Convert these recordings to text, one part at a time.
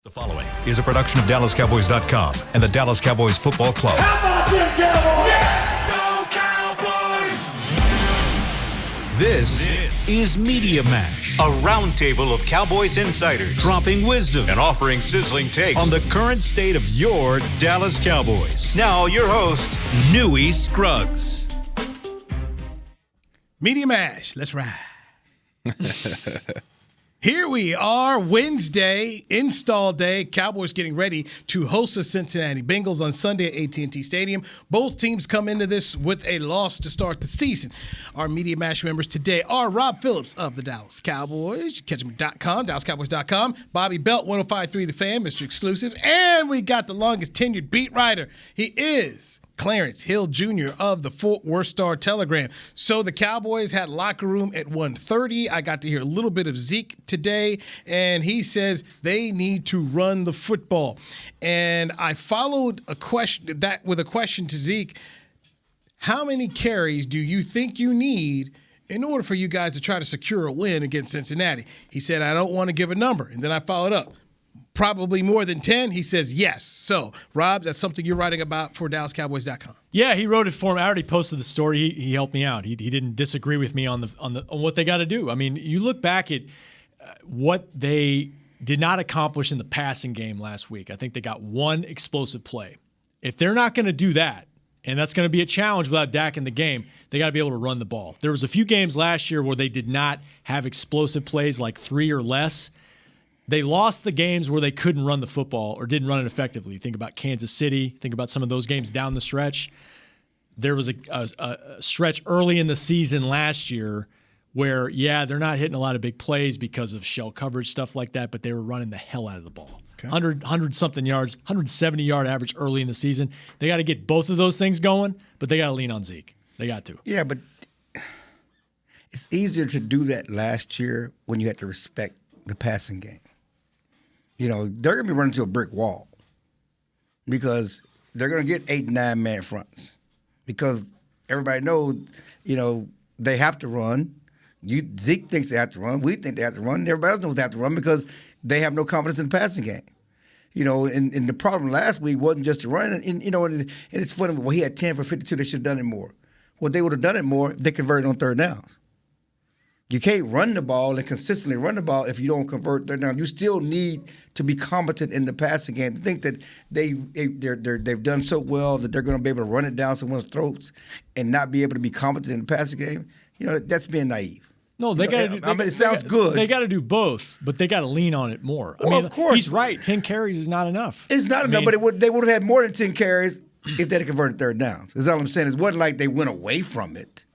The following is a production of DallasCowboys.com and the Dallas Cowboys Football Club. How about them Cowboys? Yeah! Go Cowboys! This is Media Mash, a roundtable of Cowboys insiders dropping wisdom and offering sizzling takes on the current state of your Dallas Cowboys. Now, your host, Newy Scruggs. Media Mash, let's ride. Here we are, Wednesday, install day. Cowboys getting ready to host the Cincinnati Bengals on Sunday at AT&T Stadium. Both teams come into this with a loss to start the season. Our Media Mash members today are Rob Phillips of the Dallas Cowboys. Catch him at DallasCowboys.com. Bobby Belt, 105.3 The Fan, Mr. Exclusive. And we got the longest tenured beat writer. He is Clarence Hill Jr. of the Fort Worth Star-Telegram. So the Cowboys had locker room at 1:30. I got to hear a little bit of Zeke today, and he says they need to run the football. And I followed a question to Zeke. How many carries do you think you need in order for you guys to try to secure a win against Cincinnati? He said, I don't want to give a number. And then I followed up. Probably more than 10? He says yes. So, Rob, that's something you're writing about for DallasCowboys.com. Yeah, he wrote it for me. I already posted the story. He helped me out. He didn't disagree with me on what they got to do. I mean, you look back at what they did not accomplish in the passing game last week. I think they got one explosive play. If they're not going to do that, and that's going to be a challenge without Dak in the game, they got to be able to run the ball. There was a few games last year where they did not have explosive plays like 3 or less. They lost the games where they couldn't run the football or didn't run it effectively. Think about Kansas City. Think about some of those games down the stretch. There was a stretch early in the season last year where, yeah, they're not hitting a lot of big plays because of shell coverage, stuff like that, but they were running the hell out of the ball. Okay. 100-something yards, 170-yard average early in the season. They got to get both of those things going, but they got to lean on Zeke. They got to. Yeah, but it's easier to do that last year when you had to respect the passing game. You know, they're going to be running to a brick wall because they're going to get 8, 9-man fronts because everybody knows, you know, they have to run. Zeke thinks they have to run. We think they have to run. Everybody else knows they have to run because they have no confidence in the passing game. You know, and the problem last week wasn't just to run. And you know, and it's funny, well, he had 10 for 52. They should have done it more. Well, they would have done it more if they converted on third downs. You can't run the ball and consistently run the ball if you don't convert third down. You still need to be competent in the passing game. To think that they've done so well that they're going to be able to run it down someone's throats and not be able to be competent in the passing game, you know, that's being naive. No, they got to. I mean, it sounds good. They got to do both, but they got to lean on it more. Well, I mean, of course, he's right. 10 carries is not enough. It's not enough, but they would have had more than 10 carries if they had converted third downs. That's all I'm saying. It wasn't like they went away from it.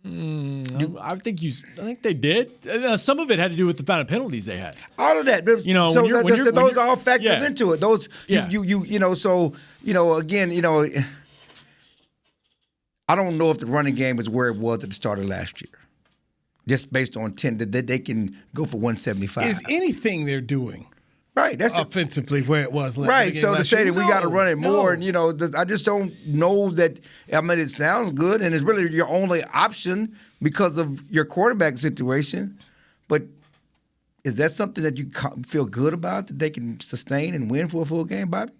I think they did. Some of it had to do with the amount of penalties they had. All of that, you know. So those all factored into it. Those, you know. So you know, again, you know, I don't know if the running game is where it was at the start of last year, just based on 10 that they can go for 175. Is anything they're doing right? That's offensively where it was last right. So to say that we got to run it more, and no. you know, I just don't know that. I mean, it sounds good, and it's really your only option because of your quarterback situation. But is that something that you feel good about that they can sustain and win for a full game, Bobby?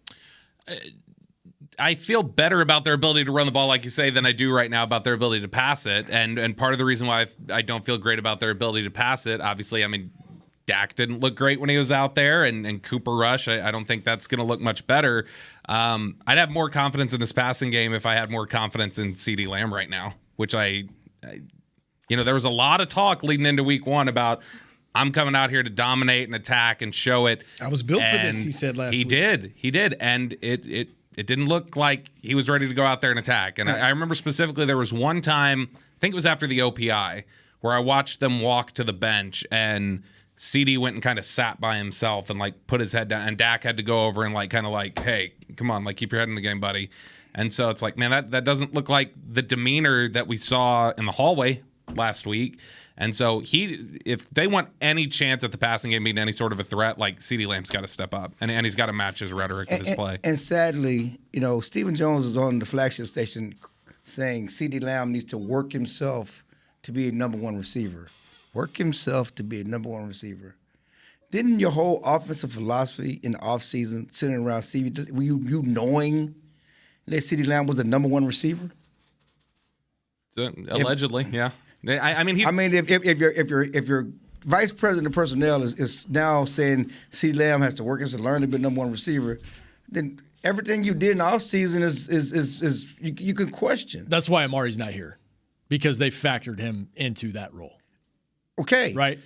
I feel better about their ability to run the ball, like you say, than I do right now about their ability to pass it. And part of the reason why I don't feel great about their ability to pass it, obviously, I mean, Dak didn't look great when he was out there, and Cooper Rush, I don't think that's going to look much better. I'd have more confidence in this passing game if I had more confidence in CeeDee Lamb right now, which you know, there was a lot of talk leading into week 1 about I'm coming out here to dominate and attack and show it. I was built for this, he said last week. He did, and it didn't look like he was ready to go out there and attack. And I remember specifically there was one time, I think it was after the OPI, where I watched them walk to the bench and CD went and kind of sat by himself and like put his head down, and Dak had to go over and like kind of like, hey, come on, like keep your head in the game, buddy. And so it's like, man, that doesn't look like the demeanor that we saw in the hallway last week. And so if they want any chance at the passing game being any sort of a threat, like CeeDee Lamb's got to step up, and he's got to match his rhetoric with his play. And sadly, you know, Stephen Jones was on the flagship station saying CeeDee Lamb needs to work himself to be a number one receiver. Work himself to be a number one receiver. Didn't your whole offensive philosophy in the offseason centered around CeeDee, were you knowing that CeeDee Lamb was the number one receiver? Allegedly, yeah. I mean, if your vice president of personnel is now saying CeeDee Lamb has to work and to learn to be the number one receiver, then everything you did in the offseason is you can question. That's why Amari's not here, because they factored him into that role. Okay. Right?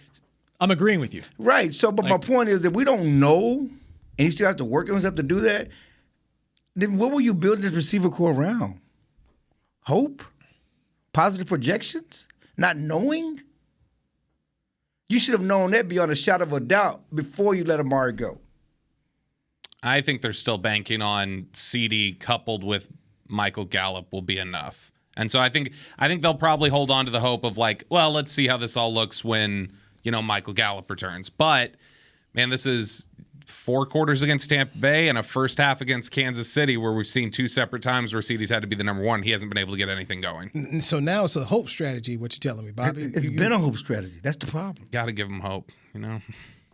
I'm agreeing with you. Right. So, but my point is that we don't know, and he still has to work himself to do that, then what were you building this receiver core around? Hope? Positive projections? Not knowing? You should have known that beyond a shadow of a doubt before you let Amari go. I think they're still banking on CD coupled with Michael Gallup will be enough. And so I think they'll probably hold on to the hope of like, well, let's see how this all looks when, Michael Gallup returns. But, man, this is 4 quarters against Tampa Bay and a first half against Kansas City where we've seen 2 separate times where CD's had to be the number one. He hasn't been able to get anything going. So now it's a hope strategy, what you're telling me, Bobby. It's been a hope strategy. That's the problem. Got to give him hope,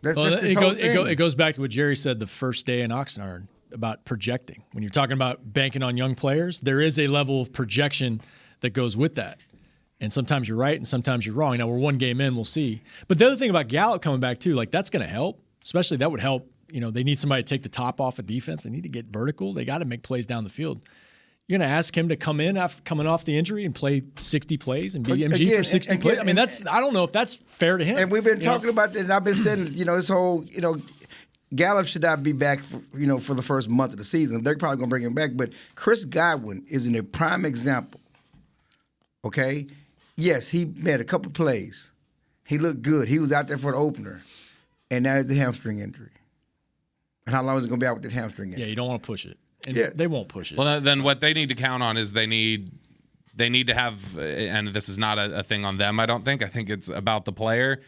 It goes back to what Jerry said the first day in Oxnard about projecting. When you're talking about banking on young players, there is a level of projection that goes with that. And sometimes you're right and sometimes you're wrong. Now, we're 1 game in, we'll see. But the other thing about Gallup coming back, too, that's going to help. Especially that would help. They need somebody to take the top off of defense. They need to get vertical. They got to make plays down the field. You're going to ask him to come in after coming off the injury and play 60 plays and be MG for 60 plays? I mean, I don't know if that's fair to him. And we've been talking about that, and I've been saying, this whole, Gallup should not be back for the first month of the season. They're probably going to bring him back. But Chris Godwin is in a prime example, okay? Yes, he made a couple plays. He looked good. He was out there for the opener. And now it's a hamstring injury. And how long is it going to be out with that hamstring injury? Yeah, you don't want to push it. And yeah. They won't push it. Well, then what they need to count on is they need to have, and this is not a thing on them, I don't think. I think it's about the player.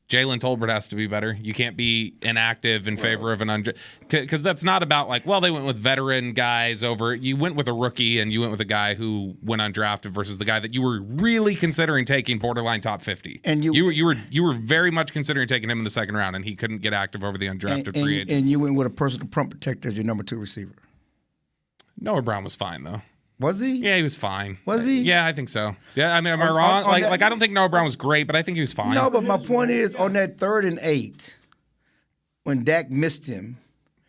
Jalen Tolbert has to be better. You can't be inactive in favor of an because that's not about they went with veteran guys over. You went with a rookie and you went with a guy who went undrafted versus the guy that you were really considering taking borderline top 50. And you were very much considering taking him in the second round, and he couldn't get active over the undrafted free agent. And you went with a personal pump protector as your number 2 receiver. Noah Brown was fine though. Was he? Yeah, he was fine. Was he? Yeah, I think so. Yeah, I mean, am I wrong? I don't think Noah Brown was great, but I think he was fine. No, but my point is, on that 3rd and 8, when Dak missed him,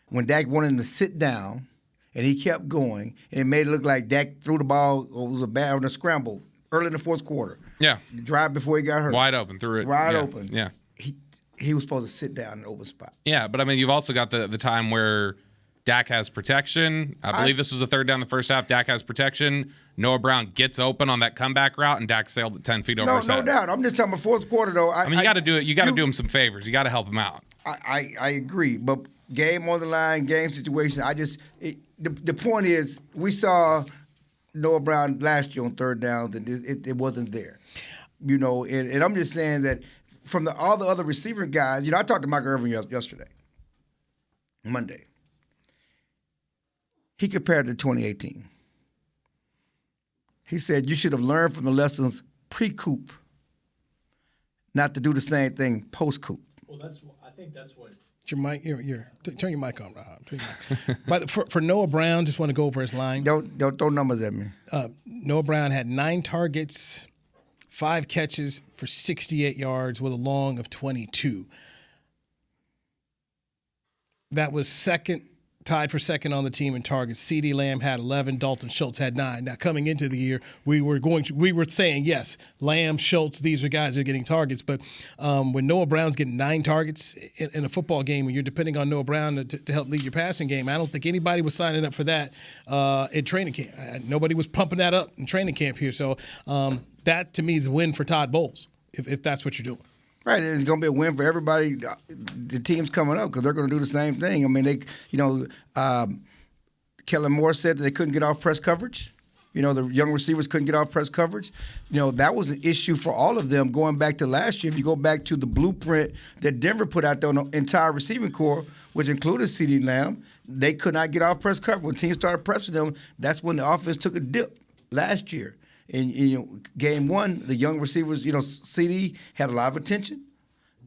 when Dak wanted him to sit down, and he kept going, and it made it look like Dak threw the ball, or it was on a scramble early in the 4th quarter. Yeah. The drive before he got hurt. Wide open, threw it. Wide open. Yeah. He was supposed to sit down in an open spot. Yeah, but I mean, you've also got the time where Dak has protection. I believe this was a 3rd down the first half. Dak has protection. Noah Brown gets open on that comeback route, and Dak sailed at 10 feet over his head. No doubt. I'm just talking about 4th quarter, though. I mean, you got to do it. You got to do him some favors. You got to help him out. I agree, but game on the line, game situation. The point is, we saw Noah Brown last year on 3rd downs, and it wasn't there. And I'm just saying that from all the other receiver guys, I talked to Michael Irvin yesterday, Monday. He compared to 2018. He said you should have learned from the lessons pre-coup, not to do the same thing post-coup. Well, I think that's what. Your mic, turn your mic on, Rob. Turn your mic. But for Noah Brown, just want to go over his line. Don't throw numbers at me. Noah Brown had 9 targets, 5 catches for 68 yards with a long of 22. That was tied for second on the team in targets. CeeDee Lamb had 11. Dalton Schultz had 9. Now, coming into the year, we were saying, yes, Lamb, Schultz, these are guys that are getting targets. But when Noah Brown's getting 9 targets in a football game, when you're depending on Noah Brown to help lead your passing game, I don't think anybody was signing up for that in training camp. Nobody was pumping that up in training camp here. So that, to me, is a win for Todd Bowles, if that's what you're doing. Right, it's going to be a win for everybody, the teams coming up, because they're going to do the same thing. I mean, Kellen Moore said that they couldn't get off press coverage. The young receivers couldn't get off press coverage. That was an issue for all of them going back to last year. If you go back to the blueprint that Denver put out there on the entire receiving corps, which included CeeDee Lamb, they could not get off press coverage. When teams started pressing them, that's when the offense took a dip last year. In game 1, the young receivers, CeeDee had a lot of attention,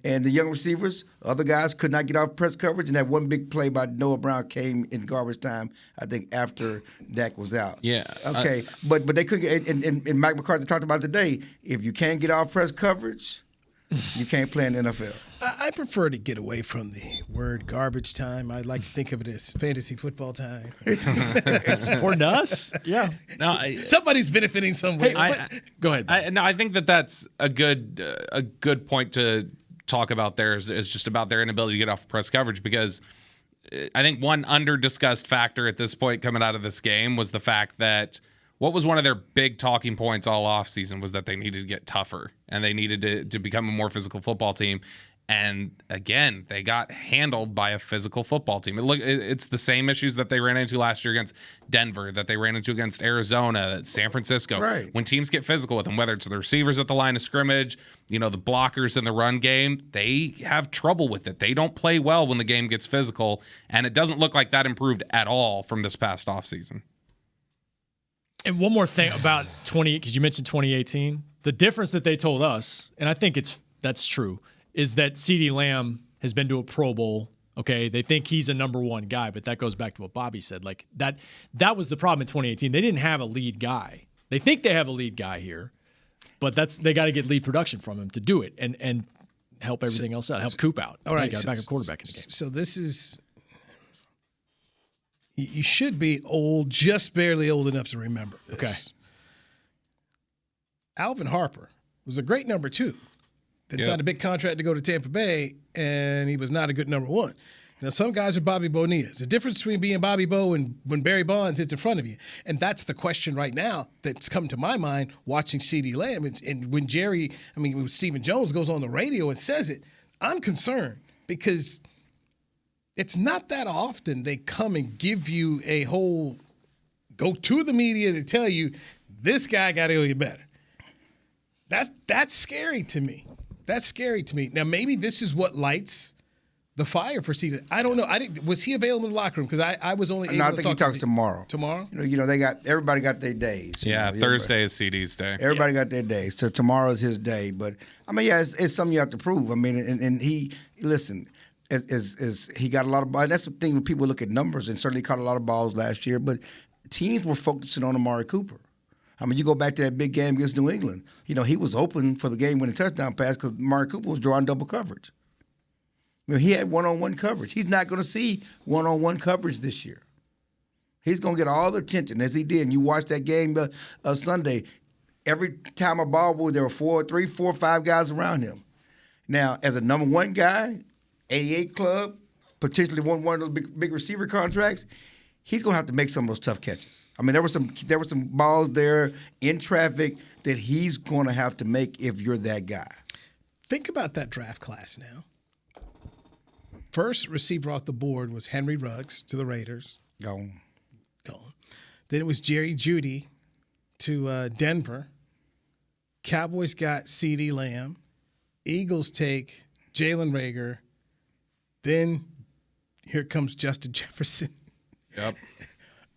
And the young receivers, other guys could not get off press coverage. And that one big play by Noah Brown came in garbage time, I think, after Dak was out. Yeah. Okay. But they could get, and Mike McCarthy talked about today, if you can't get off press coverage, you can't play in the NFL. I prefer to get away from the word garbage time. I like to think of it as fantasy football time. It's important to us. Yeah. No, Somebody's benefiting somewhere. Go ahead. I think that's a good point to talk about there is just about their inability to get off press coverage, because I think one under-discussed factor at this point coming out of this game was the fact that what was one of their big talking points all offseason was that they needed to get tougher and they needed to become a more physical football team. And again, they got handled by a physical football team. It's the same issues that they ran into last year against Denver, that they ran into against Arizona, San Francisco. Right. When teams get physical with them, whether it's the receivers at the line of scrimmage, the blockers in the run game, they have trouble with it. They don't play well when the game gets physical, and it doesn't look like that improved at all from this past offseason. And one more thing about because you mentioned 2018, the difference that they told us, and I think that's true, is that CeeDee Lamb has been to a Pro Bowl. Okay, they think he's a number one guy, but that goes back to what Bobby said. Like that was the problem in 2018. They didn't have a lead guy. They think they have a lead guy here, but they got to get lead production from him to do it and help everything else out, help Coop out. All right, got a backup quarterback in the game. So this is. You should be old, just barely old enough to remember this. Okay. Alvin Harper was a great number 2. Then signed a big contract to go to Tampa Bay, and he was not a good number 1. Now, some guys are Bobby Bonilla. There's a difference between being Bobby Bo and when Barry Bonds hits in front of you. And that's the question right now that's come to my mind watching CeeDee Lamb. And when when Stephen Jones goes on the radio and says it, I'm concerned because it's not that often they come and give you go to the media to tell you, this guy got to go get better. That's scary to me. That's scary to me. Now, maybe this is what lights the fire for CeeDee. I don't know. Was he available in the locker room? Because I was only able to talk to he talks tomorrow. Tomorrow? Everybody got their days. Thursday is CD's day. Everybody got their days. So tomorrow is his day. But, it's something you have to prove. And he, listen, is he got a lot of balls. That's the thing when people look at numbers, and certainly caught a lot of balls last year. But teams were focusing on Amari Cooper. You go back to that big game against New England. He was open for the game-winning touchdown pass because Amari Cooper was drawing double coverage. He had one-on-one coverage. He's not going to see one-on-one coverage this year. He's going to get all the attention as he did. And you watch that game Sunday. Every time a ball was, there were 3, 4, 5 guys around him. Now, as a number 1 guy, 88 club, potentially one of those big receiver contracts, he's going to have to make some of those tough catches. There were some balls there in traffic that he's going to have to make if you're that guy. Think about that draft class now. First receiver off the board was Henry Ruggs to the Raiders. Gone. Then it was Jerry Jeudy to Denver. Cowboys got CeeDee Lamb. Eagles take Jalen Reagor. Then here comes Justin Jefferson. Yep.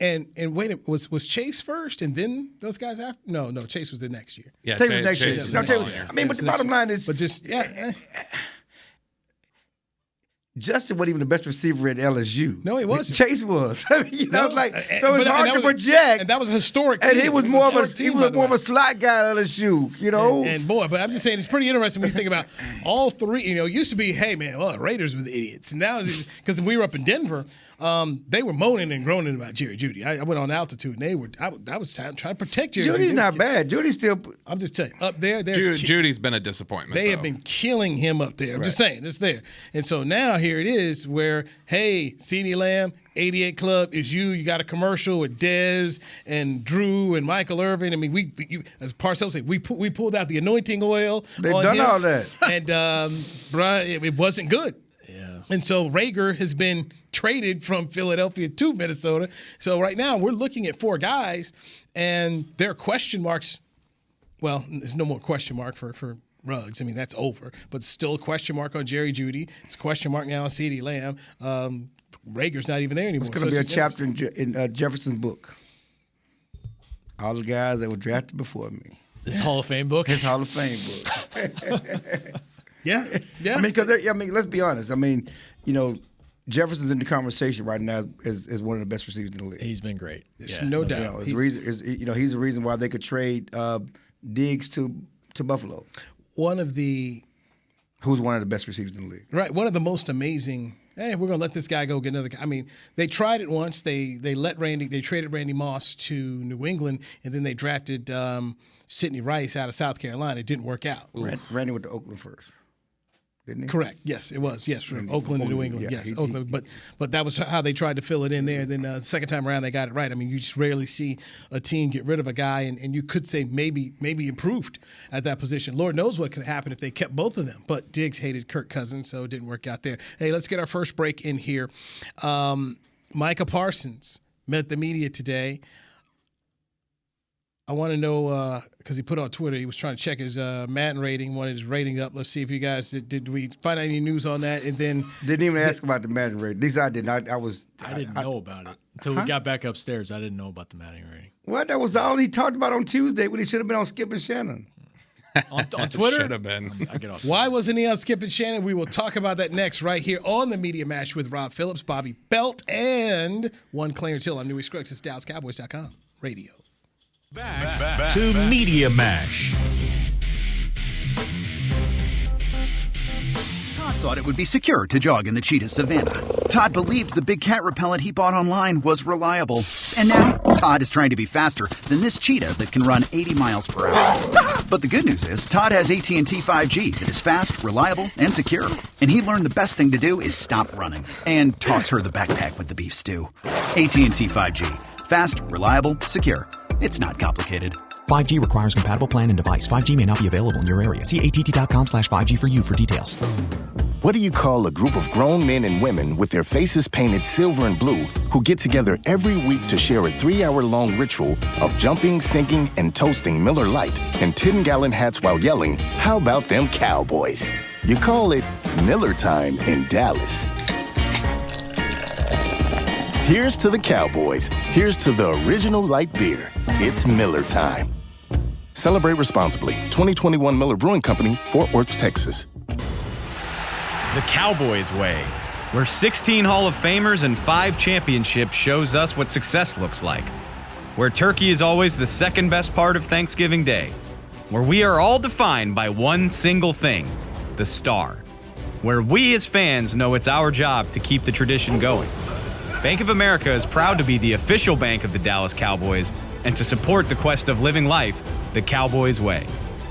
And wait a minute, was Chase first and then those guys after? No, Chase was the next year. Yeah, Chase was next year. But the bottom line is, Justin wasn't even the best receiver at LSU. No, he wasn't. So it's hard to project. And that was a historic team. And he was more of a slot guy at LSU, And but I'm just saying, it's pretty interesting when you think about all three. It used to be, hey, man, the Raiders were the idiots. And now, because we were up in Denver, they were moaning and groaning about Jerry Jeudy. I went on altitude, and I was trying to protect Jerry Jeudy. Judy's not bad. Judy's still. I'm just telling you, up there. Judy's been a disappointment. They have been killing him up there. I'm just saying, it's there. And so now here it is where, hey, CeeDee Lamb, 88 Club is you. You got a commercial with Dez and Drew and Michael Irvin. We as Parcells said, we pulled out the anointing oil. They've done him, all that. And, it wasn't good. Yeah. And so Reagor has been traded from Philadelphia to Minnesota. So right now we're looking at 4 guys, and there are question marks. Well, there's no more question mark for Ruggs. That's over. But still a question mark on Jerry Jeudy. It's a question mark now on CeeDee Lamb. Rager's not even there anymore. It's going to be a chapter in Jefferson's book. All the guys that were drafted before me. His Hall of Fame book? His Hall of Fame book. Yeah. I mean, because let's be honest. I mean, Jefferson's in the conversation right now as one of the best receivers in the league. He's been great. No doubt. He's the reason why they could trade Diggs to Buffalo. Who's one of the best receivers in the league. Right. One of the most amazing. Hey, we're gonna let this guy go get another. I mean, they tried it once. They traded Randy Moss to New England, and then they drafted Sidney Rice out of South Carolina. It didn't work out. Randy went to Oakland first. Didn't he? Correct. Yes, it was. Yes, from Oakland to New England. Yes, Oakland. But that was how they tried to fill it in there. Then the second time around, they got it right. I mean, you just rarely see a team get rid of a guy, and you could say maybe improved at that position. Lord knows what could happen if they kept both of them. But Diggs hated Kirk Cousins, so it didn't work out there. Hey, let's get our first break in here. Micah Parsons met the media today. I want to know, because he put on Twitter, he was trying to check his Madden rating, wanted his rating up. Let's see if you guys, did we find any news on that? And then didn't even ask about the Madden rating. At least I didn't. I didn't know about it until we got back upstairs. I didn't know about the Madden rating. Well, that was all he talked about on Tuesday when he should have been on Skip and Shannon. On Twitter? Should have been. I get off. Why wasn't he on Skip and Shannon? We will talk about that next right here on the Media Mash with Rob Phillips, Bobby Belt, and one Clarence Hill. I'm Newy Scruggs. It's DallasCowboys.com radio. Back to Media Mash. Todd thought it would be secure to jog in the cheetah savanna. Todd believed the big cat repellent he bought online was reliable. And now, Todd is trying to be faster than this cheetah that can run 80 miles per hour. But the good news is, Todd has AT&T 5G that is fast, reliable, and secure. And he learned the best thing to do is stop running and toss her the backpack with the beef stew. AT&T 5G. Fast, reliable, secure. It's not complicated. 5G requires compatible plan and device. 5G may not be available in your area. See att.com/5G for you for details. What do you call a group of grown men and women with their faces painted silver and blue who get together every week to share a 3-hour-long ritual of jumping, singing, and toasting Miller Lite in 10-gallon hats while yelling, "How about them Cowboys?" You call it Miller Time in Dallas. Here's to the Cowboys. Here's to the original light beer. It's Miller Time. Celebrate responsibly. 2021 Miller Brewing Company, Fort Worth, Texas. The Cowboys way, where 16 Hall of Famers and 5 championships shows us what success looks like. Where turkey is always the second best part of Thanksgiving Day. Where we are all defined by one single thing, the star. Where we as fans know it's our job to keep the tradition going. Bank of America is proud to be the official bank of the Dallas Cowboys and to support the quest of living life the Cowboys way.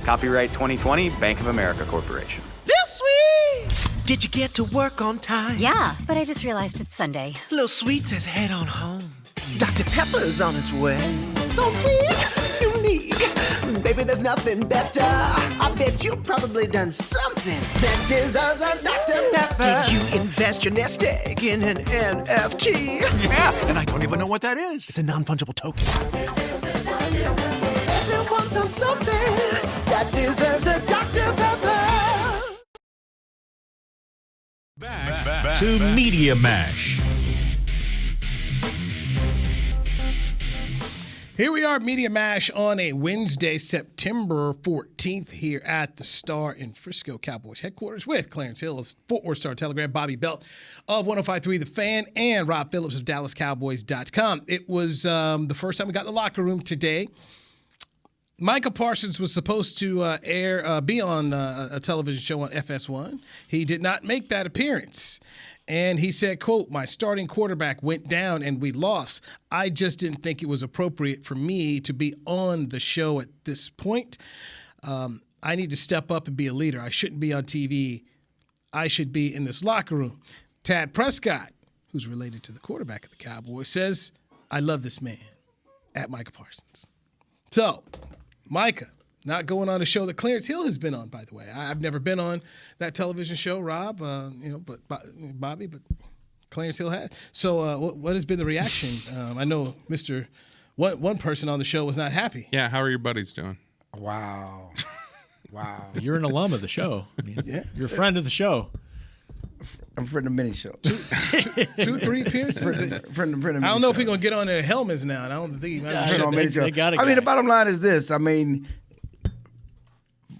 Copyright 2020, Bank of America Corporation. Lil Sweet! Did you get to work on time? Yeah, but I just realized it's Sunday. Lil Sweet says head on home. Dr. Pepper's on its way. So sweet, unique. Baby, there's nothing better. I bet you've probably done something that deserves a Dr. Pepper. Did you invest your nest egg in an NFT? Yeah, and I don't even know what that is. It's a non-fungible token. Everyone's done something that deserves a Dr. Pepper. Back to Media Mash. Here we are, Media Mash, on a Wednesday, September 14th, here at the Star in Frisco Cowboys headquarters with Clarence Hill, Fort Worth Star Telegram, Bobby Belt of 105.3 The Fan, and Rob Phillips of DallasCowboys.com. It was the first time we got in the locker room today. Micah Parsons was supposed to be on a television show on FS1. He did not make that appearance. And he said, quote, "My starting quarterback went down and we lost. I just didn't think it was appropriate for me to be on the show at this point. I need to step up and be a leader. I shouldn't be on TV. I should be in this locker room." Dak Prescott, who's related to the quarterback of the Cowboys, says, "I love this man," at Micah Parsons. So, Micah, not going on a show that Clarence Hill has been on, by the way. I've never been on that television show, Rob, but Bobby, but Clarence Hill has. So what has been the reaction? I know one person on the show was not happy. Yeah, how are your buddies doing? Wow. You're an alum of the show. I mean, yeah. You're a friend of the show. I'm a friend of many shows. 2-3 appearances? Friend of many I don't know if shows. he's going to get on their helmets now. I don't think they got I mean, the bottom line is this. I mean,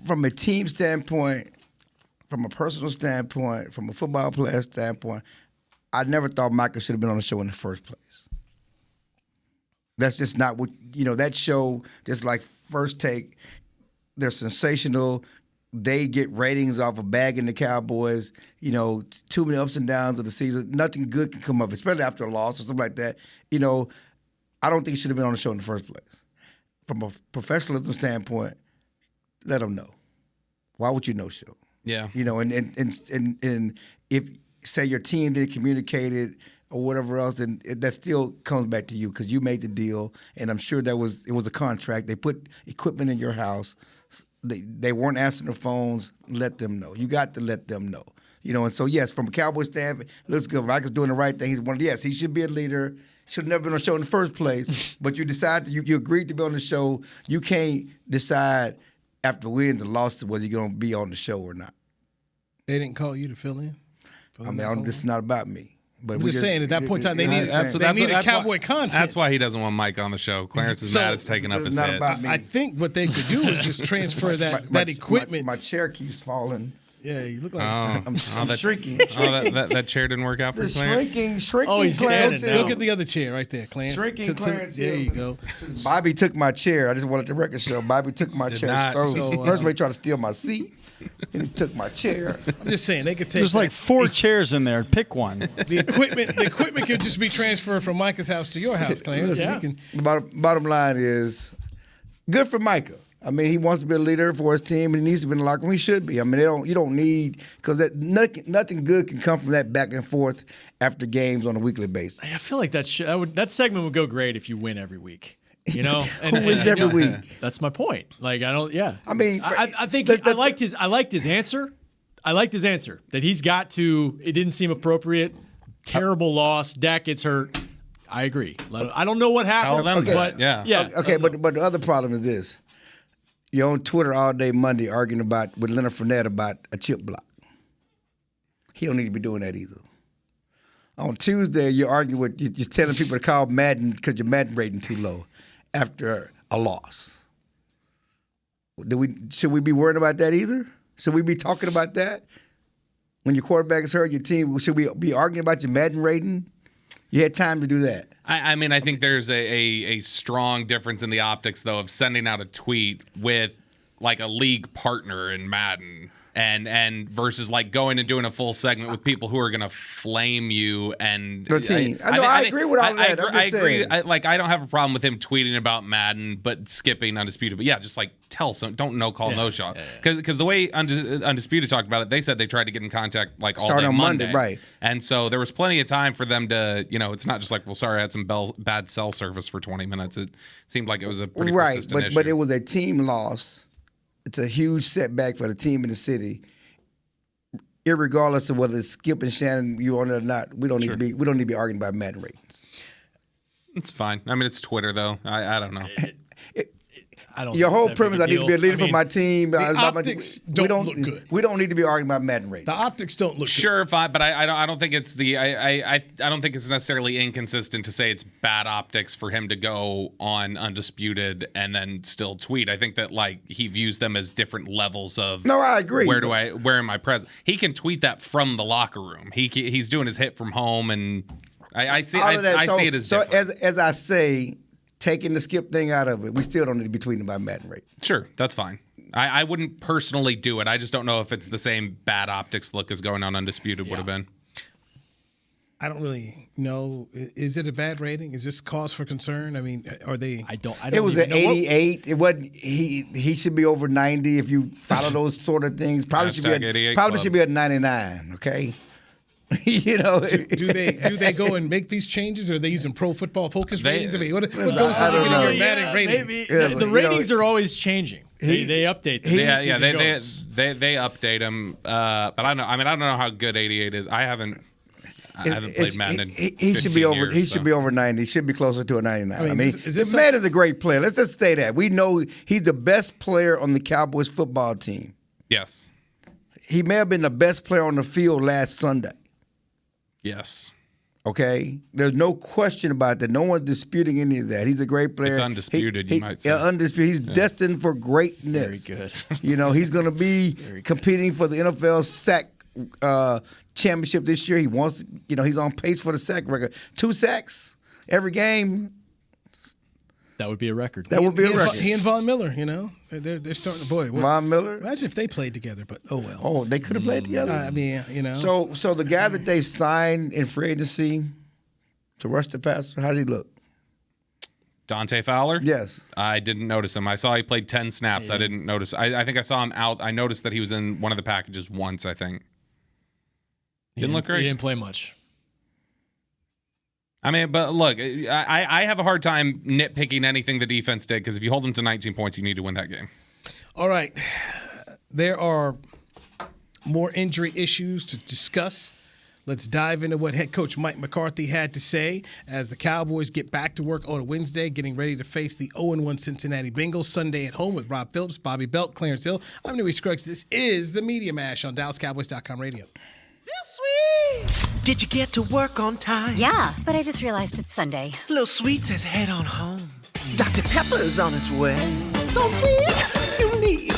from a team standpoint, from a personal standpoint, from a football player standpoint, I never thought Michael should have been on the show in the first place. That's just not what, that show, just like First Take, they're sensational. They get ratings off of bagging the Cowboys, too many ups and downs of the season. Nothing good can come up, especially after a loss or something like that. I don't think he should have been on the show in the first place. From a professionalism standpoint, let them know. Why would you no-show? Yeah. And if, say, your team didn't communicate it or whatever else, then that still comes back to you because you made the deal, and I'm sure it was a contract. They put equipment in your house. They weren't answering the phones. Let them know. You got to let them know. And so, yes, from a Cowboys standpoint, it looks good. Michael's doing the right thing. Yes, he should be a leader. Should have never been on the show in the first place. But you decided, you agreed to be on the show. You can't decide after wins and losses whether you're going to be on the show or not. They didn't call you to fill in? This is not about me. But I'm just saying, at that point in time, they needed Cowboy content. That's why he doesn't want Mike on the show. Clarence is mad it's taking up his hits. I think what they could do is just transfer that equipment. My chair keeps falling. Yeah, you look like I'm shrinking. That chair didn't work out for Clarence? Shrinking. Oh, he's Clarence. Look at the other chair right there, Clarence. Shrinking Clarence. There you go. Bobby took my chair. I just wanted the record show. Bobby took my chair. First of all, he tried to steal my seat. And he took my chair. I'm just saying they could take. There's like 4 chairs in there. Pick one. The equipment could just be transferred from Micah's house to your house, Clarence. Listen, bottom line is, good for Micah. I mean, he wants to be a leader for his team, and he needs to be in the locker room. He should be. I mean, you don't need because nothing good can come from that back and forth after games on a weekly basis. I feel like that segment would go great if you win every week. Who wins every week? That's my point. Like I don't. Yeah. I mean, I think I liked his answer. I liked his answer that he's got to. It didn't seem appropriate. Terrible loss. Dak gets hurt. I agree. I don't know what happened. But yeah. Okay, but the other problem is this: you're on Twitter all day Monday arguing with Leonard Fournette about a chip block. He don't need to be doing that either. On Tuesday, you're arguing you're telling people to call Madden because your Madden rating too low after a loss. Should we be worried about that either? Should we be talking about that? When your quarterback is hurt, your team, should we be arguing about your Madden rating? You had time to do that. I mean, I think there's a strong difference in the optics, though, of sending out a tweet with like a league partner in Madden and versus like going and doing a full segment with people who are going to flame you and the team. I agree with all that. I agree. I don't have a problem with him tweeting about Madden, but skipping Undisputed. But yeah, just like tell some, don't no shot because the way Undisputed talked about it, they said they tried to get in contact like all day on Monday, right? And so there was plenty of time for them to, it's not just like, well, sorry, I had some bad cell service for 20 minutes. It seemed like it was a pretty persistent issue. But it was a team loss. It's a huge setback for the team in the city. Irregardless of whether it's Skip and Shannon you on it or not, we don't need to be arguing about Madden ratings. It's fine. I mean, it's Twitter though. I don't know. Your whole premise, I need to be a leader for my team. The optics don't look good. We don't need to be arguing about Madden ratings. The optics don't look sure, good. Fine, but I don't think it's I don't think it's necessarily inconsistent to say it's bad optics for him to go on Undisputed and then still tweet. I think that like he views them as different levels of. No, I agree. Where am I present? He can tweet that from the locker room. He's doing his hit from home, and I see it as different. So as I say. Taking the Skip thing out of it, we still don't need to be tweeting about Madden rate. Sure, that's fine. I wouldn't personally do it. I just don't know if it's the same bad optics look as going on Undisputed would have been. I don't really know. Is it a bad rating? Is this cause for concern? I mean, are they? I don't. It was an 88. It wasn't. He should be over 90 if you follow those sort of things. Probably should be at 99. Okay. Do they go and make these changes, or are they using Pro Football Focus ratings? I mean, what goes into getting your Madden rating? Maybe the ratings are always changing. They update them. They update them. But I don't know how good 88 is. I haven't played Madden in he should be over. Years, he should be over 90. He should be closer to a 99. I mean, this man is a great player. Let's just say that we know he's the best player on the Cowboys football team. Yes. He may have been the best player on the field last Sunday. Yes. Okay? There's no question about that. No one's disputing any of that. He's a great player. It's undisputed, you might say. Undisputed. He's destined for greatness. Very good. He's going to be competing for the NFL sack championship this year. He wants, he's on pace for the sack record. 2 sacks every game. That would be a record. That would be a record. He and Von Miller, they're starting to Von Miller. Imagine if they played together, but oh well. Oh, they could have played together. I mean, So the guy that they signed in free agency to rush the passer, how did he look? Dante Fowler? Yes. I didn't notice him. I saw he played 10 snaps. I didn't notice. I think I saw him out. I noticed that he was in one of the packages once, I think. Didn't look great. He didn't play much. I mean, but look, I have a hard time nitpicking anything the defense did because if you hold them to 19 points, you need to win that game. All right. There are more injury issues to discuss. Let's dive into what head coach Mike McCarthy had to say as the Cowboys get back to work on a Wednesday, getting ready to face the 0-1 Cincinnati Bengals Sunday at home with Rob Phillips, Bobby Belt, Clarence Hill. I'm Newy Scruggs. This is the Media Mash on DallasCowboys.com radio. Did you get to work on time? Yeah, but I just realized it's Sunday. Little Sweet says head on home. Dr. Pepper's on its way. So sweet, unique.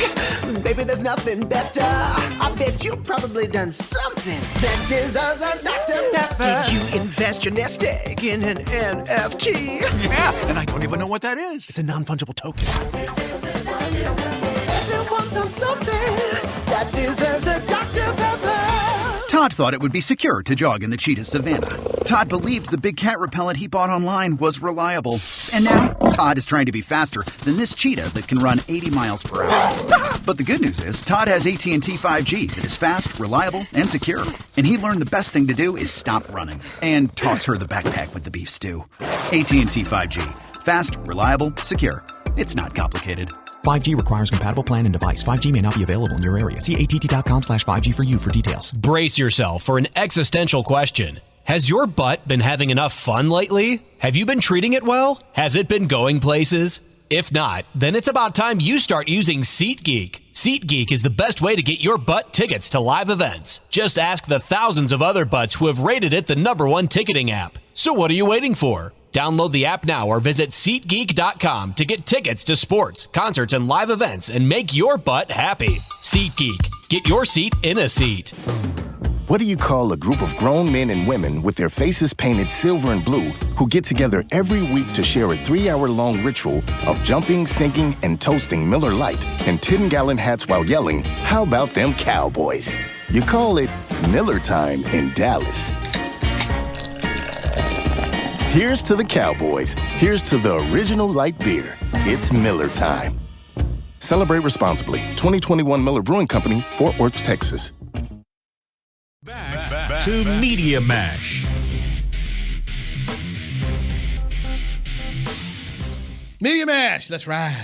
Baby, there's nothing better. I bet you've probably done something that deserves a Dr. Pepper. Did you invest your nest egg in an NFT? Yeah, and I don't even know what that is. It's a non-fungible token. Everyone's done something that deserves a Dr. Pepper. Todd thought it would be secure to jog in the cheetah savanna. Todd believed the big cat repellent he bought online was reliable. And now, Todd is trying to be faster than this cheetah that can run 80 miles per hour. But the good news is, Todd has AT&T 5G that is fast, reliable, and secure. And he learned the best thing to do is stop running and toss her the backpack with the beef stew. AT&T 5G. Fast, reliable, secure. It's not complicated. 5G requires compatible plan and device. 5G may not be available in your area. See att.com/5G for you for details. Brace yourself for an existential question. Has your butt been having enough fun lately? Have you been treating it well? Has it been going places? If not, then it's about time you start using SeatGeek. SeatGeek is the best way to get your butt tickets to live events. Just ask the thousands of other butts who have rated it the #1 ticketing app. So what are you waiting for? Download the app now or visit SeatGeek.com to get tickets to sports, concerts, and live events and make your butt happy. SeatGeek. Get your seat in a seat. What do you call a group of grown men and women with their faces painted silver and blue who get together every week to share a 3-hour-long ritual of jumping, sinking, and toasting Miller Lite in 10-gallon hats while yelling, "How about them Cowboys?" You call it Miller Time in Dallas. Here's to the Cowboys. Here's to the original light beer. It's Miller Time. Celebrate responsibly. 2021 Miller Brewing Company, Fort Worth, Texas. Back to Media Mash. Media Mash, let's ride.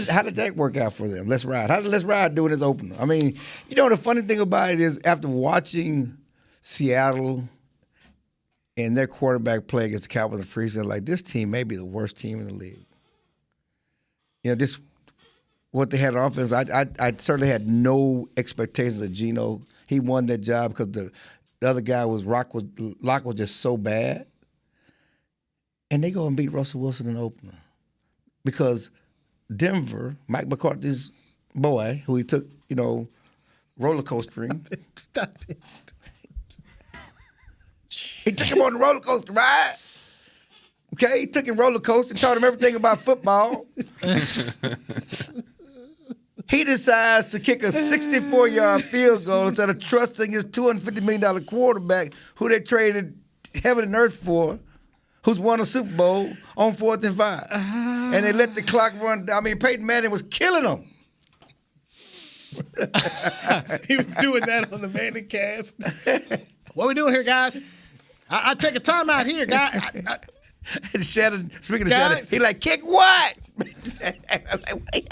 How did that work out for them? Let's ride. How did Let's Ride do in its opener? I mean, the funny thing about it is after watching Seattle and their quarterback play against the Cowboys in preseason, like, this team may be the worst team in the league. This what they had on offense. I certainly had no expectations of Geno. He won that job because the other guy Locke was just so bad. And they go and beat Russell Wilson in the opener. Because Denver, Mike McCarthy's boy, who he took, roller coastering. Stop it. He took him on the roller coaster ride. Okay, he took him roller coaster and taught him everything about football. He decides to kick a 64-yard field goal instead of trusting his $250 million quarterback, who they traded heaven and earth for, who's won a Super Bowl on 4th and 5. And they let the clock run. I mean, Peyton Manning was killing them. He was doing that on the Manning cast. What we doing here, guys? I take a timeout here, guys. And Shannon, speaking of Shannon, he like, kick what? I'm like, wait,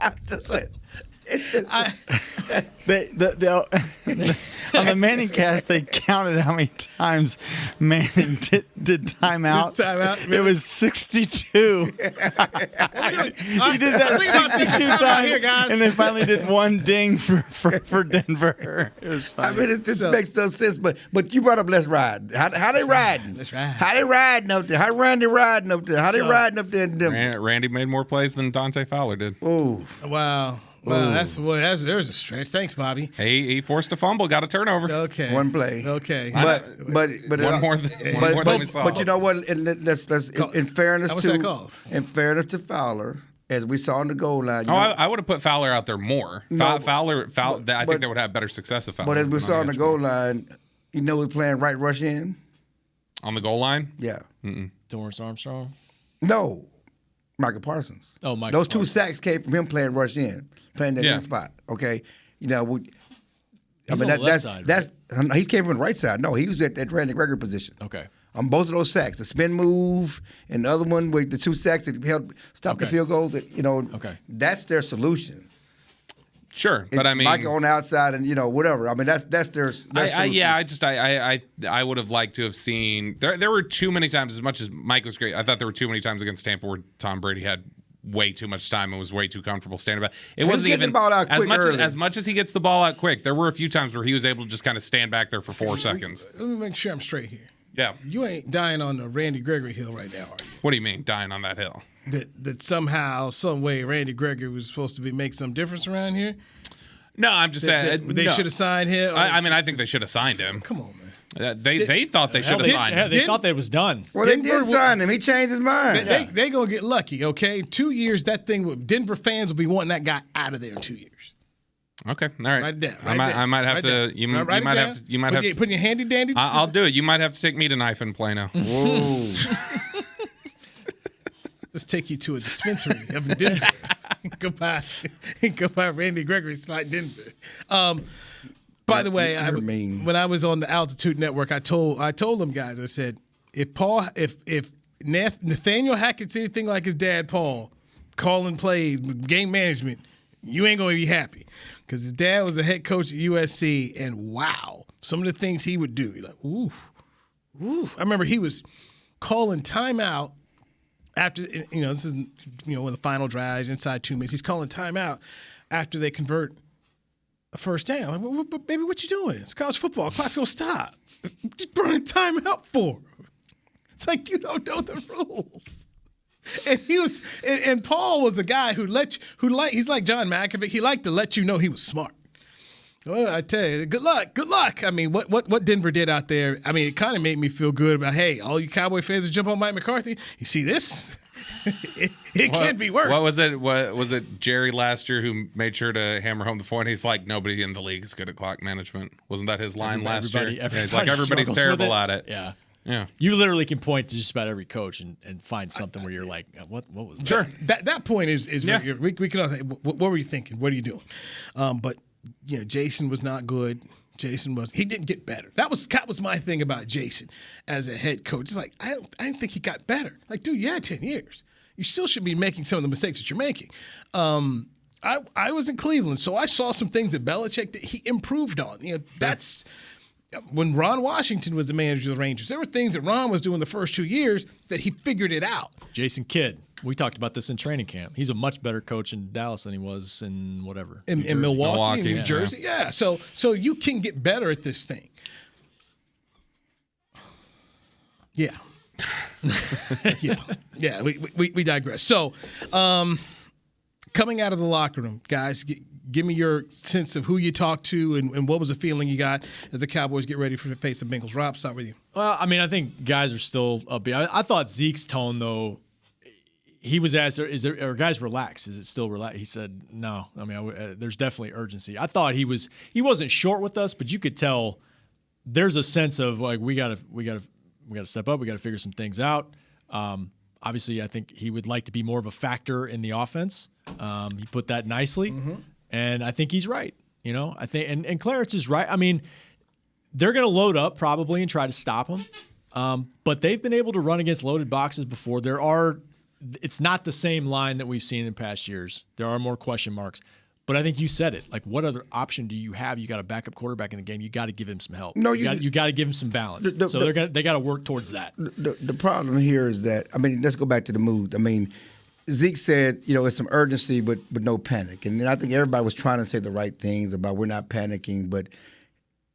On the Manning cast, they counted how many times Manning did timeout. It was 62. He did that 62 times, and then finally did one ding for Denver. It was funny. I mean, it just makes no sense. But you brought up Let's Ride. How they riding? Let's ride. How they riding up there? How Randy riding up there? How they riding up there in Denver? Randy made more plays than Dante Fowler did. Ooh. Wow. Well, there's a stretch. Thanks, Bobby. He forced a fumble, got a turnover. Okay. One play. Okay. But one more than we saw. But you know what? In fairness What's to that called? In fairness to Fowler, as we saw on the goal line. I would have put Fowler out there more. No, Fowler. I think they would have better success if Fowler. But as we saw on the goal line, we're playing right rush in. On the goal line? Yeah. Dorrance Armstrong? No. Michael Parsons. Oh, Michael Those 2 sacks came from him playing rush in, playing that in spot. Okay. He's on the left side, he came from the right side. No, he was at that Randy Gregory position. Okay. On both of those sacks, the spin move and the other one with the 2 sacks that helped stop the field goal. That's their solution. Sure, but I mean, Michael on the outside and whatever. I mean, that's their solution. I would have liked to have seen. There were too many times. As much as Mike was great, I thought there were too many times against Tampa where Tom Brady had way too much time and was way too comfortable standing back. It wasn't even the ball out quick as much as he gets the ball out quick. There were a few times where he was able to just kind of stand back there for 4 seconds. Let me make sure I'm straight here. Yeah, you ain't dying on the Randy Gregory hill right now, are you? What do you mean dying on that hill? That somehow, some way, Randy Gregory was supposed to make some difference around here. No, I'm just saying they should have signed him. I think they should have signed him. Come on, man. They thought they should have signed him. They thought that it was done. Well, they did sign him. He changed his mind. They gonna get lucky, okay? 2 years, that thing. Denver fans will be wanting that guy out of there in 2 years. Okay, all right. Write it down. I might have to. You might have to. Put your handy dandy. I'll do it. You might have to take me to Knife and Plano. Whoa. Let's take you to a dispensary up in Denver. Go buy Randy Gregory's spot in Denver. By the way, when I was on the Altitude Network, I told them guys, I said, if Nathaniel Hackett's anything like his dad Paul, calling plays, game management, you ain't gonna be happy, because his dad was a head coach at USC, and wow, some of the things he would do, you're like, ooh. I remember he was calling timeout. After, this is, one of the final drives, inside 2 minutes. He's calling timeout after they convert a first down. I'm like, baby, what you doing? It's college football. Clock's going to stop. Just burning timeout for him. It's like, you don't know the rules. And and Paul was the guy he's like John Malkovich. He liked to let you know he was smart. Well, I tell you, good luck. I mean, what Denver did out there, I mean, it kind of made me feel good about, hey, all you Cowboy fans that jump on Mike McCarthy, you see this? it can't be worse. What was it? What was it? Jerry last year who made sure to hammer home the point. He's like, nobody in the league is good at clock management. Wasn't that his line last year? He's like, everybody's terrible at it. Yeah. You literally can point to just about every coach and find something where you're like, what was that? Sure. That point is we can all say, what were you thinking? What are you doing? But Jason was not good. He didn't get better. That was my thing about Jason as a head coach. It's like, I didn't think he got better. Like, dude, you had 10 years. You still should be making some of the mistakes that you're making. I was in Cleveland, so I saw some things that Belichick that he improved on. That's when Ron Washington was the manager of the Rangers. There were things that Ron was doing the first 2 years that he figured it out. Jason Kidd. We talked about this in training camp. He's a much better coach in Dallas than he was in whatever. In Milwaukee, New Jersey. Yeah. So you can get better at this thing. Yeah. Yeah. We digress. So coming out of the locker room, guys, give me your sense of who you talked to and what was the feeling you got as the Cowboys get ready for the face of Bengals. Rob, start with you. Well, I mean, I think guys are still upbeat. I thought Zeke's tone, though, he was asked, are guys relaxed? Is it still relaxed? He said, no. I mean, there's definitely urgency. I thought he wasn't short with us, but you could tell there's a sense of like we gotta step up. We got to figure some things out. Obviously, I think he would like to be more of a factor in the offense. He put that nicely, and I think he's right. I think and Clarence is right. I mean, they're going to load up probably and try to stop him, but they've been able to run against loaded boxes before. It's not the same line that we've seen in past years. There are more question marks, But I think you said it. Like, what other option do you have? You got a backup quarterback in the game. You got to give him some help. No, you got to give him some balance. They got to work towards that. The problem here is that, I mean, let's go back to the mood. I mean, Zeke said, it's some urgency, but no panic. And I think everybody was trying to say the right things about we're not panicking, but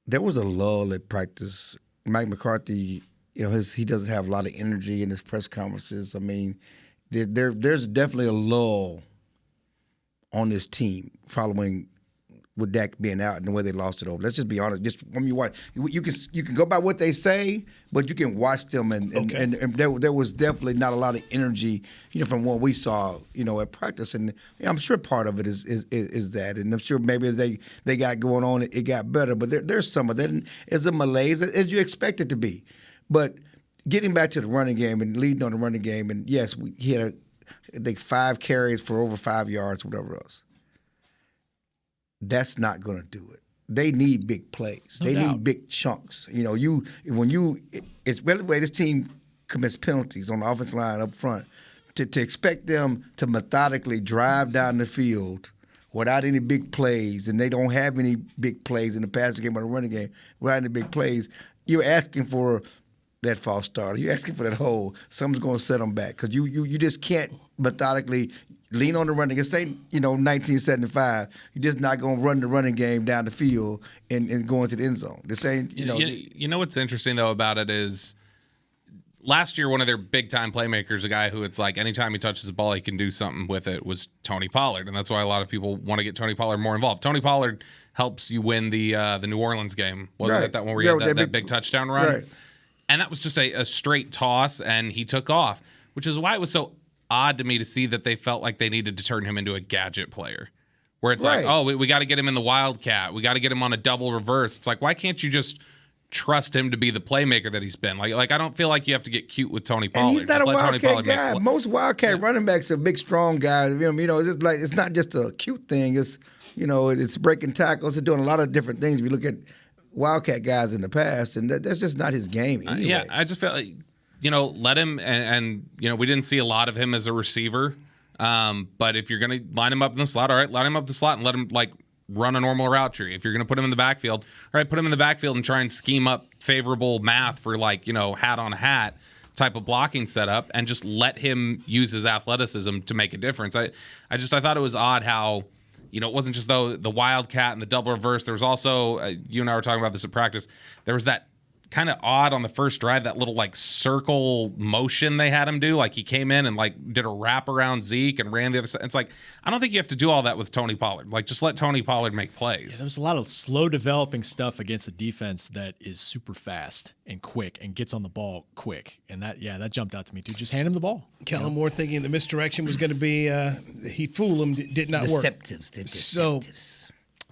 there was a lull at practice. Mike McCarthy, he doesn't have a lot of energy in his press conferences. I mean, there's definitely a lull on this team following with Dak being out and the way they lost it over. Let's just be honest. Just when you watch, you can go by what they say, but you can watch them, and there was definitely not a lot of energy, from what we saw, at practice. And I'm sure part of it is that, and I'm sure maybe as they got going on, it got better. But there's some of that, and it's a malaise as you expect it to be. But getting back to the running game and leading on the running game, and yes, he had I think 5 carries for over 5 yards, whatever else. That's not going to do it. They need big plays. They need big chunks. It's really the way this team commits penalties on the offensive line up front. To expect them to methodically drive down the field without any big plays, and they don't have any big plays in the passing game or the running game without any big plays, you're asking for that false start. You're asking for that hole. Someone's going to set them back because you just can't methodically lean on the running. It's 1975. You're just not going to run the running game down the field and go into the end zone. This ain't, You know what's interesting, though, about it is last year one of their big-time playmakers, a guy who it's like anytime he touches the ball, he can do something with it, was Tony Pollard. And that's why a lot of people want to get Tony Pollard more involved. Tony Pollard helps you win the New Orleans game. Wasn't it that one where he had that big touchdown run? Right. And that was just a straight toss, and he took off, which is why it was so odd to me to see that they felt like they needed to turn him into a gadget player, where it's like, oh, we got to get him in the Wildcat. We got to get him on a double reverse. It's like, why can't you just trust him to be the playmaker that he's been? Like I don't feel like you have to get cute with Tony Pollard. And he's not a Wildcat guy. Most Wildcat running backs are big, strong guys. It's like it's not just a cute thing. It's it's breaking tackles. It's doing a lot of different things. If you look at Wildcat guys in the past, and that's just not his game anyway. I just felt like, let him, and we didn't see a lot of him as a receiver. But if you're going to line him up in the slot, all right, line him up the slot and let him run a normal route tree. If you're going to put him in the backfield, all right, put him in the backfield and try and scheme up favorable math for hat on hat type of blocking setup, and just let him use his athleticism to make a difference. I thought it was odd how, it wasn't just the Wildcat and the double reverse. There was also, you and I were talking about this at practice, there was that kind of odd on the first drive, that little circle motion they had him do. He came in and did a wrap around Zeke and ran the other side. It's like, I don't think you have to do all that with Tony Pollard. Just let Tony Pollard make plays. Yeah, there's a lot of slow developing stuff against a defense that is super fast and quick and gets on the ball quick. And that jumped out to me too. Just hand him the ball. Kellen Moore thinking the misdirection was going to be, he fooled him, did not work. Deceptives. So,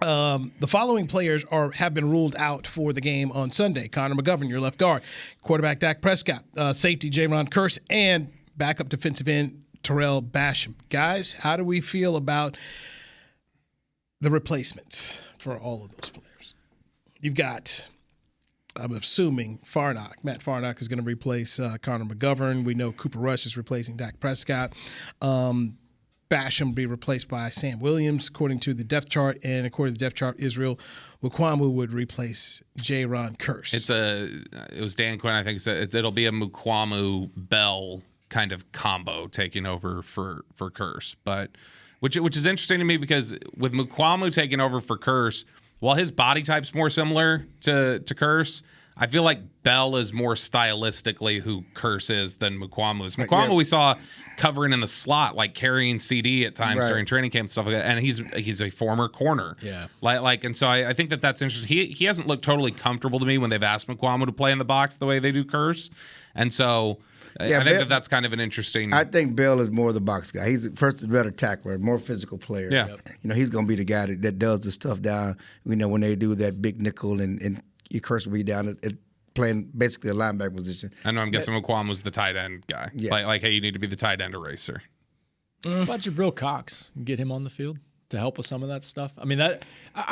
the following players have been ruled out for the game on Sunday: Connor McGovern, your left guard; quarterback Dak Prescott; safety Jaron Kearse; and backup defensive end Terrell Basham. Guys, how do we feel about the replacements for all of those players? You've got, I'm assuming, Matt Farnock is going to replace Connor McGovern. We know Cooper Rush is replacing Dak Prescott. Basham be replaced by Sam Williams, according to the depth chart, and according to the depth chart, Israel Mukuamu would replace Jaron Kearse. It was Dan Quinn, I think, said it'll be a Mukuamu Bell kind of combo taking over for Kearse, but which is interesting to me because with Mukuamu taking over for Kearse, while his body type's more similar to Kearse, I feel like Bell is more stylistically who Kearse is than Mukuamu is. Mukuamu we saw covering in the slot, carrying CD at times during training camp and stuff like that, and he's a former corner. Yeah. And so I think that's interesting. He hasn't looked totally comfortable to me when they've asked Mukuamu to play in the box the way they do Kearse, and so I think that's kind of an interesting. I think Bell is more the box guy. He's first a better tackler, more physical player. Yeah. He's going to be the guy that does the stuff down. When they do that big nickel and Kearse will be down at playing basically a linebacker position. I know. I'm guessing McQuam was the tight end guy. Yeah. Hey, you need to be the tight end eraser. What about Jabril Cox? Get him on the field to help with some of that stuff. I mean, I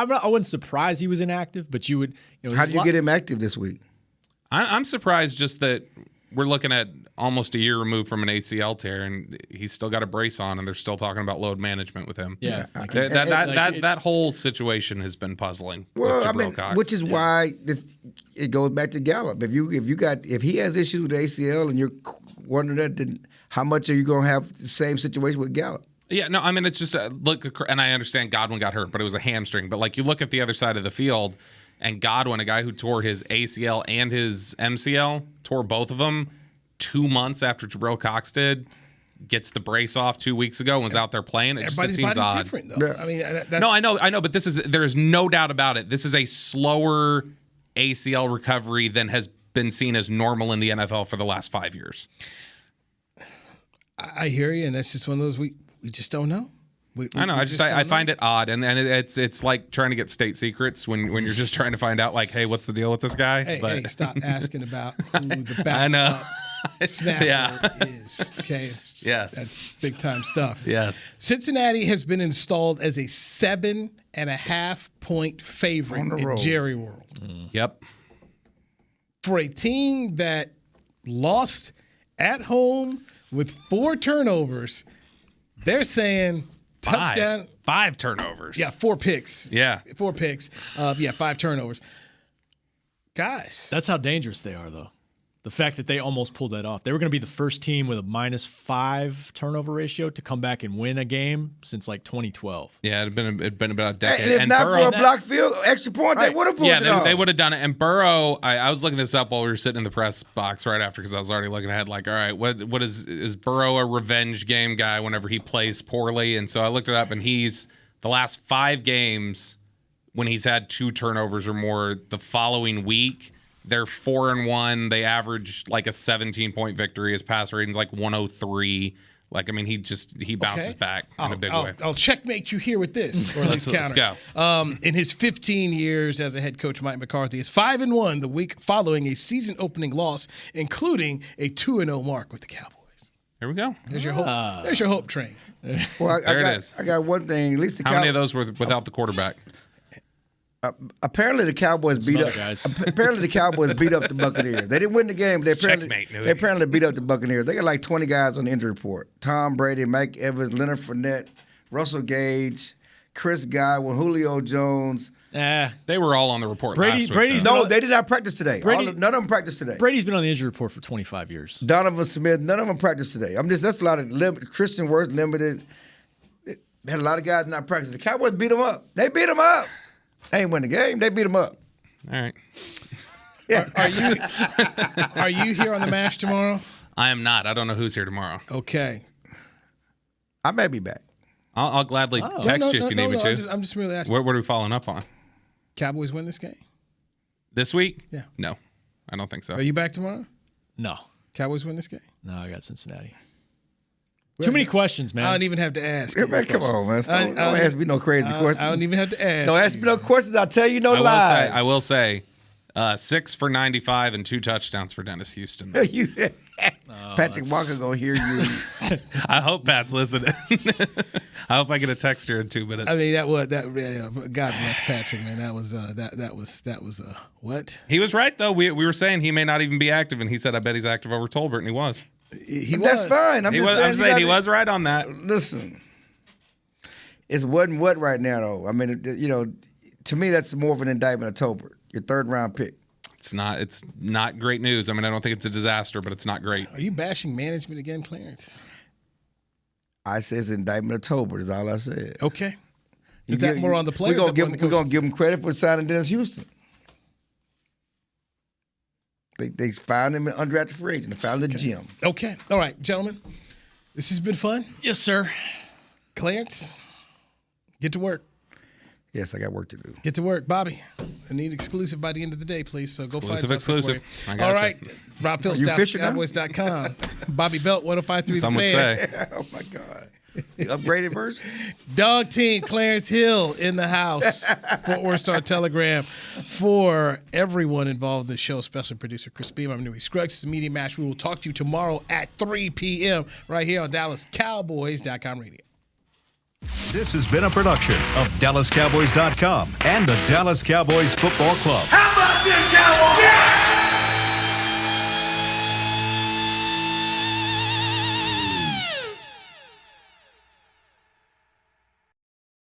wasn't surprised he was inactive, but you would. How did you get him active this week? I'm surprised just that we're looking at almost a year removed from an ACL tear, and he's still got a brace on, and they're still talking about load management with him. Yeah. That whole situation has been puzzling. Well, with Cox. which is why it goes back to Gallup. If he has issues with the ACL and you're wondering that, then how much are you going to have the same situation with Gallup? Yeah, no, I mean, it's just look, and I understand Godwin got hurt, but it was a hamstring. But like you look at the other side of the field, and Godwin, a guy who tore his ACL and his MCL, tore both of them 2 months after Jabril Cox did, gets the brace off 2 weeks ago and was out there playing. It Everybody's seems body's odd. different, though. I mean, that's, no, I know, but there is no doubt about it. This is a slower ACL recovery than has been seen as normal in the NFL for the last 5 years. I hear you, and that's just one of those we just don't know. I know. I find it odd, and it's like trying to get state secrets when you're just trying to find out, like, hey, what's the deal with this guy? Hey, stop asking about who the backup snapper is. Okay, that's big time stuff. Yes. Cincinnati has been installed as a 7.5 point favorite in Jerry World. Yep. For a team that lost at home with 4 turnovers, they're saying touchdown. 5 turnovers. Yeah, 4 picks. Yeah. 4 picks. 5 turnovers. Guys. That's how dangerous they are, though. The fact that they almost pulled that off. They were going to be the first team with a -5 turnover ratio to come back and win a game since like 2012. Yeah, it'd been about a decade. And if not Burrow, for a block field extra point, they would have pulled it off. They would have done it. And Burrow, I was looking this up while we were sitting in the press box right after because I was already looking ahead. Like, all right, what is Burrow a revenge game guy whenever he plays poorly? And so I looked it up, and he's the last 5 games when he's had 2 turnovers or more. The following week, they're 4-1. They average like a 17-point victory. His pass rating's like 103. Like, I mean, he bounces back in a big way. I'll checkmate you here with this, or at least counter. Let's go. In his 15 years as a head coach, Mike McCarthy is 5-1 the week following a season-opening loss, including a 2-0 mark with the Cowboys. There we go. There's your hope. There's your hope train. Well, There it is. I got one thing. At least How many of those were without the quarterback? Apparently the Cowboys beat up. Apparently the Cowboys beat up the Buccaneers. They didn't win the game. They apparently beat up the Buccaneers. They got like 20 guys on the injury report: Tom Brady, Mike Evans, Leonard Fournette, Russell Gage, Chris Godwin, Julio Jones. They were all on the report. Brady's they did not practice today. None of them practiced today. Brady's been on the injury report for 25 years. Donovan Smith, none of them practiced today. That's a lot of Christian Wirfs limited. They had a lot of guys not practicing. The Cowboys beat them up. They beat them up. They ain't win the game. They beat them up. All right. Yeah. Are you here on the MASH tomorrow? I am not. I don't know who's here tomorrow. Okay. I may be back. I'll gladly text you if you need me to. I'm just really asking. What are we following up on? Cowboys win this game? This week? Yeah. No, I don't think so. Are you back tomorrow? No. Cowboys win this game? No, I got Cincinnati. Too many questions, man. I don't even have to ask. Yeah, man, come on, man. Don't ask me no crazy questions. I don't even have to ask. Don't ask me no questions. I'll tell you no lies. I will say 6 for 95 and 2 touchdowns for Dennis Houston. You said Patrick Walker gonna hear you. I hope Pat's listening. I hope I get a text here in 2 minutes. I mean, God bless Patrick, man. That was what? He was right though. We were saying he may not even be active, and he said, "I bet he's active over Tolbert," and he was. That's fine. I'm saying he was right on that. Listen, it's what and what right now, though. I mean, to me, that's more of an indictment of Tolbert, your 3rd round pick. It's not great news. I mean, I don't think it's a disaster, but it's not great. Are you bashing management again, Clarence? I said it's an indictment of Tolbert. Is all I said. Okay. Is that more on the players? We're gonna give him credit for signing Dennis Houston. They found him in undrafted free agent. They found the gym. Okay. All right, gentlemen. This has been fun. Yes, sir. Clarence, get to work. Yes, I got work to do. Get to work. Bobby, I need exclusive by the end of the day, please. So go find something exclusive. for you. All right. Rob Phillips, Cowboys.com. Bobby Belt, 105.3 Some The would Fan. say. Oh, my God. The upgraded version? Dog team, Clarence Hill in the house. Fort Worth Star Telegram. For everyone involved in the show, special producer Chris Beam, I'm Newy Scruggs. It's a Media Match. We will talk to you tomorrow at 3 p.m. right here on DallasCowboys.com radio. This has been a production of DallasCowboys.com and the Dallas Cowboys Football Club. How about this, Cowboys?